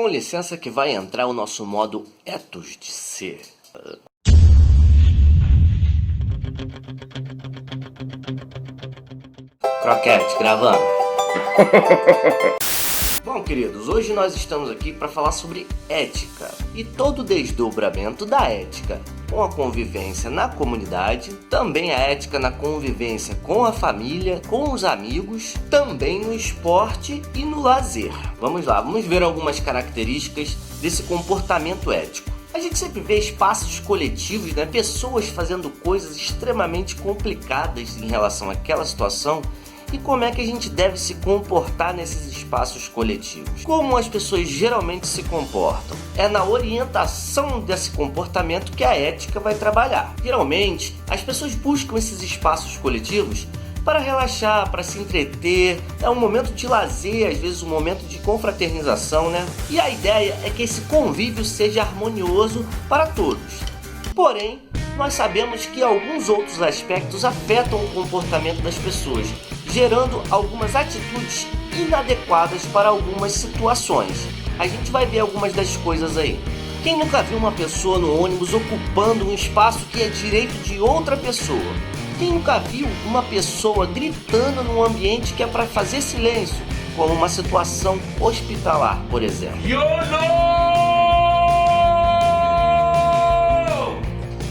Com licença que vai entrar o nosso modo ethos de ser. Croquete, gravando. Bom, queridos, hoje nós estamos aqui para falar sobre ética e todo o desdobramento da ética com a convivência na comunidade, também a ética na convivência com a família, com os amigos, também no esporte e no lazer. Vamos lá, vamos ver algumas características desse comportamento ético. A gente sempre vê espaços coletivos, né? Pessoas fazendo coisas extremamente complicadas em relação àquela situação. E como é que a gente deve se comportar nesses espaços coletivos? Como as pessoas geralmente se comportam? É na orientação desse comportamento que a ética vai trabalhar. Geralmente, as pessoas buscam esses espaços coletivos para relaxar, para se entreter, é um momento de lazer, às vezes um momento de confraternização, né? E a ideia é que esse convívio seja harmonioso para todos. Porém, nós sabemos que alguns outros aspectos afetam o comportamento das pessoas, gerando algumas atitudes inadequadas para algumas situações. A gente vai ver algumas das coisas aí. Quem nunca viu uma pessoa no ônibus ocupando um espaço que é direito de outra pessoa? Quem nunca viu uma pessoa gritando num ambiente que é para fazer silêncio, como uma situação hospitalar, por exemplo?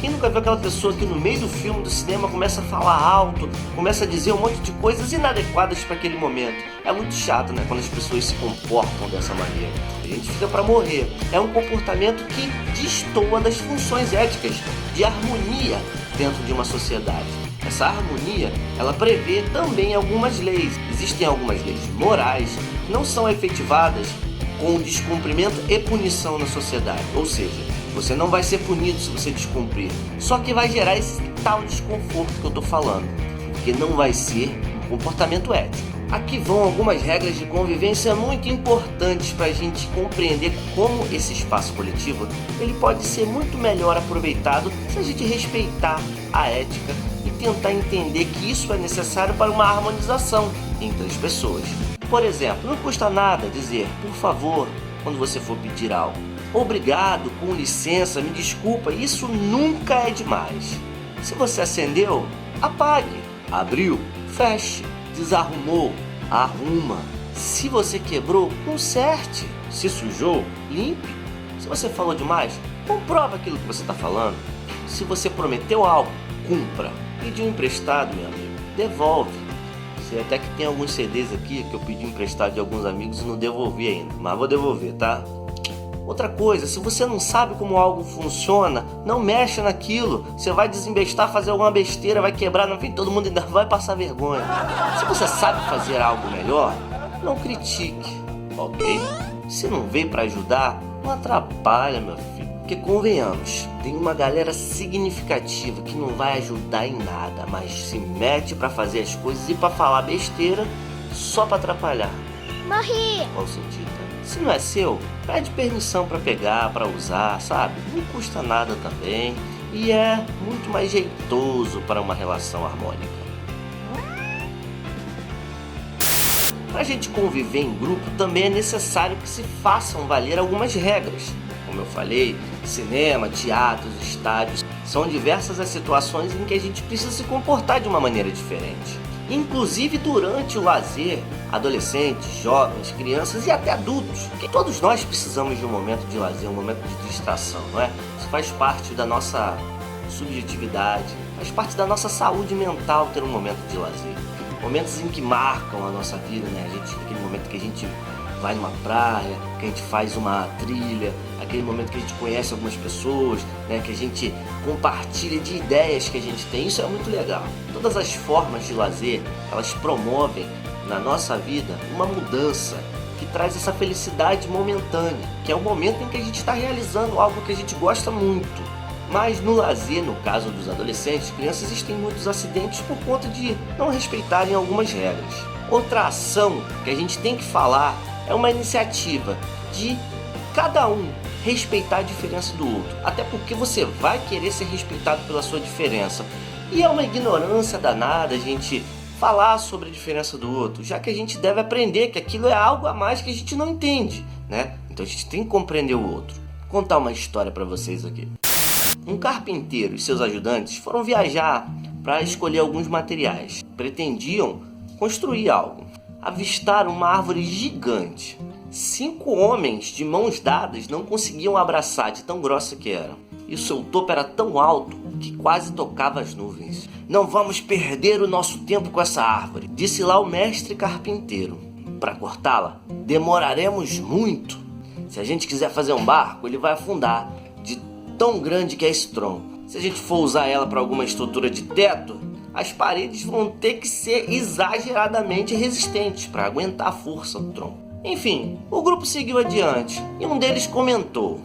Quem nunca viu aquela pessoa que no meio do filme, do cinema, começa a falar alto, começa a dizer um monte de coisas inadequadas para aquele momento? É muito chato, né, quando as pessoas se comportam dessa maneira. A gente fica para morrer. É um comportamento que destoa das funções éticas de harmonia dentro de uma sociedade. Essa harmonia, ela prevê também algumas leis. Existem algumas leis morais que não são efetivadas com descumprimento e punição na sociedade. Ou seja, você não vai ser punido se você descumprir. Só que vai gerar esse tal desconforto que eu estou falando, que não vai ser um comportamento ético. Aqui vão algumas regras de convivência muito importantes para a gente compreender como esse espaço coletivo ele pode ser muito melhor aproveitado se a gente respeitar a ética e tentar entender que isso é necessário para uma harmonização entre as pessoas. Por exemplo, não custa nada dizer por favor quando você for pedir algo. Obrigado, com licença, me desculpa, isso nunca é demais. Se você acendeu, apague. Abriu, feche. Desarrumou, arruma. Se você quebrou, conserte. Se sujou, limpe. Se você falou demais, comprova aquilo que você está falando. Se você prometeu algo, cumpra. Pediu emprestado, meu amigo, devolve. Sei até que tem alguns CDs aqui que eu pedi emprestado de alguns amigos e não devolvi ainda, mas vou devolver, tá? Outra coisa, se você não sabe como algo funciona, não mexa naquilo. Você vai desembestar, fazer alguma besteira, vai quebrar, no fim todo mundo ainda vai passar vergonha. Se você sabe fazer algo melhor, não critique, ok? Se não veio para ajudar, não atrapalha, meu filho. Porque convenhamos, tem uma galera significativa que não vai ajudar em nada, mas se mete para fazer as coisas e para falar besteira só para atrapalhar. Morri! Qual o sentido? Se não é seu, pede permissão para pegar, para usar, sabe? Não custa nada também e é muito mais jeitoso para uma relação harmônica. Para a gente conviver em grupo também é necessário que se façam valer algumas regras. Como eu falei, cinema, teatros, estádios, são diversas as situações em que a gente precisa se comportar de uma maneira diferente. Inclusive durante o lazer, adolescentes, jovens, crianças e até adultos. Porque todos nós precisamos de um momento de lazer, um momento de distração, não é? Isso faz parte da nossa subjetividade, faz parte da nossa saúde mental ter um momento de lazer. Momentos em que marcam a nossa vida, né? Aquele momento que a gente vai numa praia, que a gente faz uma trilha, aquele momento que a gente conhece algumas pessoas, né, que a gente compartilha de ideias que a gente tem, isso é muito legal. Todas as formas de lazer, elas promovem na nossa vida uma mudança que traz essa felicidade momentânea, que é o momento em que a gente está realizando algo que a gente gosta muito. Mas no lazer, no caso dos adolescentes, crianças, existem muitos acidentes por conta de não respeitarem algumas regras. Outra ação que a gente tem que falar é uma iniciativa de cada um respeitar a diferença do outro, até porque você vai querer ser respeitado pela sua diferença. E é uma ignorância danada a gente falar sobre a diferença do outro, já que a gente deve aprender que aquilo é algo a mais que a gente não entende, né? Então a gente tem que compreender o outro. Vou contar uma história para vocês aqui. Um carpinteiro e seus ajudantes foram viajar para escolher alguns materiais. Pretendiam construir algo. Avistaram uma árvore gigante. 5 homens de mãos dadas não conseguiam abraçar de tão grossa que era. E o seu topo era tão alto que quase tocava as nuvens. Não vamos perder o nosso tempo com essa árvore, disse lá o mestre carpinteiro. Para cortá-la, demoraremos muito. Se a gente quiser fazer um barco, ele vai afundar, de tão grande que é esse tronco. Se a gente for usar ela para alguma estrutura de teto, as paredes vão ter que ser exageradamente resistentes para aguentar a força do tronco. Enfim, o grupo seguiu adiante e um deles comentou: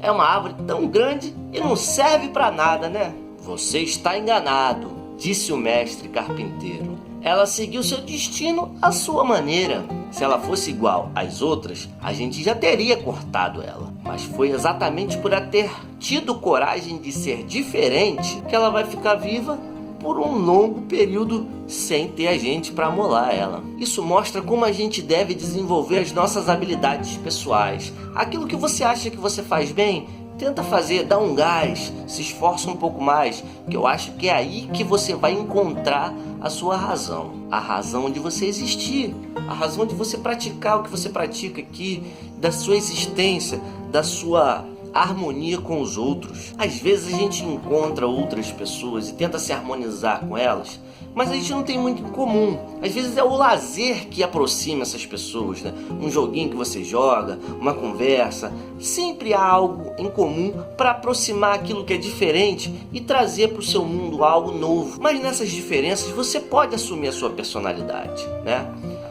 é uma árvore tão grande e não serve para nada, né? Você está enganado, disse o mestre carpinteiro. Ela seguiu seu destino à sua maneira. Se ela fosse igual às outras, a gente já teria cortado ela. Mas foi exatamente por ela ter tido coragem de ser diferente que ela vai ficar viva por um longo período sem ter a gente para amolar ela. Isso mostra como a gente deve desenvolver as nossas habilidades pessoais. Aquilo que você acha que você faz bem, tenta fazer, dá um gás, se esforça um pouco mais, que eu acho que é aí que você vai encontrar a sua razão. A razão de você existir, a razão de você praticar o que você pratica aqui, da sua existência, da sua harmonia com os outros. Às vezes a gente encontra outras pessoas e tenta se harmonizar com elas, mas a gente não tem muito em comum. Às vezes é o lazer que aproxima essas pessoas, né? Um joguinho que você joga, uma conversa. Sempre há algo em comum para aproximar aquilo que é diferente e trazer para o seu mundo algo novo. Mas nessas diferenças você pode assumir a sua personalidade, né?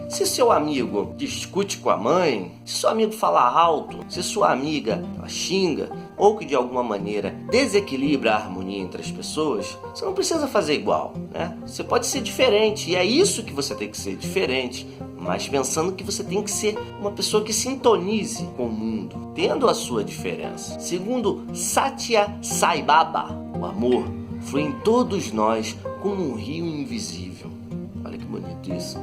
Se seu amigo discute com a mãe, se seu amigo fala alto, se sua amiga xinga ou que de alguma maneira desequilibra a harmonia entre as pessoas, você não precisa fazer igual, né? Você pode ser diferente e é isso que você tem que ser, diferente, mas pensando que você tem que ser uma pessoa que sintonize com o mundo, tendo a sua diferença. Segundo Satya Sai Baba, o amor flui em todos nós como um rio invisível. Olha que bonito isso.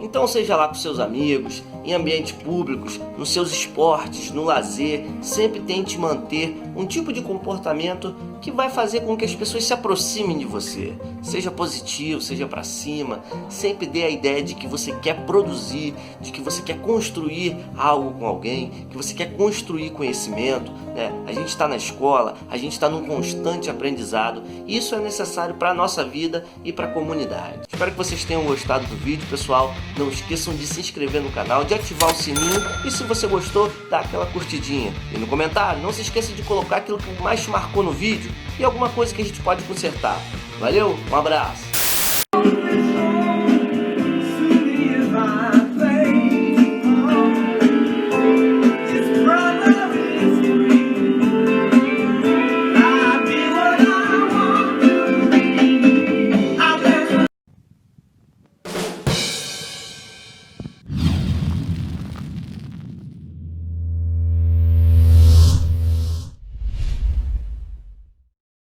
Então seja lá com seus amigos, em ambientes públicos, nos seus esportes, no lazer, sempre tente manter um tipo de comportamento que vai fazer com que as pessoas se aproximem de você. Seja positivo, seja para cima, sempre dê a ideia de que você quer produzir, de que você quer construir algo com alguém, que você quer construir conhecimento, né? A gente está na escola, a gente está num constante aprendizado e isso é necessário para a nossa vida e para a comunidade. Espero que vocês tenham gostado do vídeo, pessoal. Não esqueçam de se inscrever no canal, de ativar o sininho e se você gostou, dá aquela curtidinha. E no comentário, não se esqueça de colocar aquilo que mais te marcou no vídeo e alguma coisa que a gente pode consertar. Valeu, um abraço!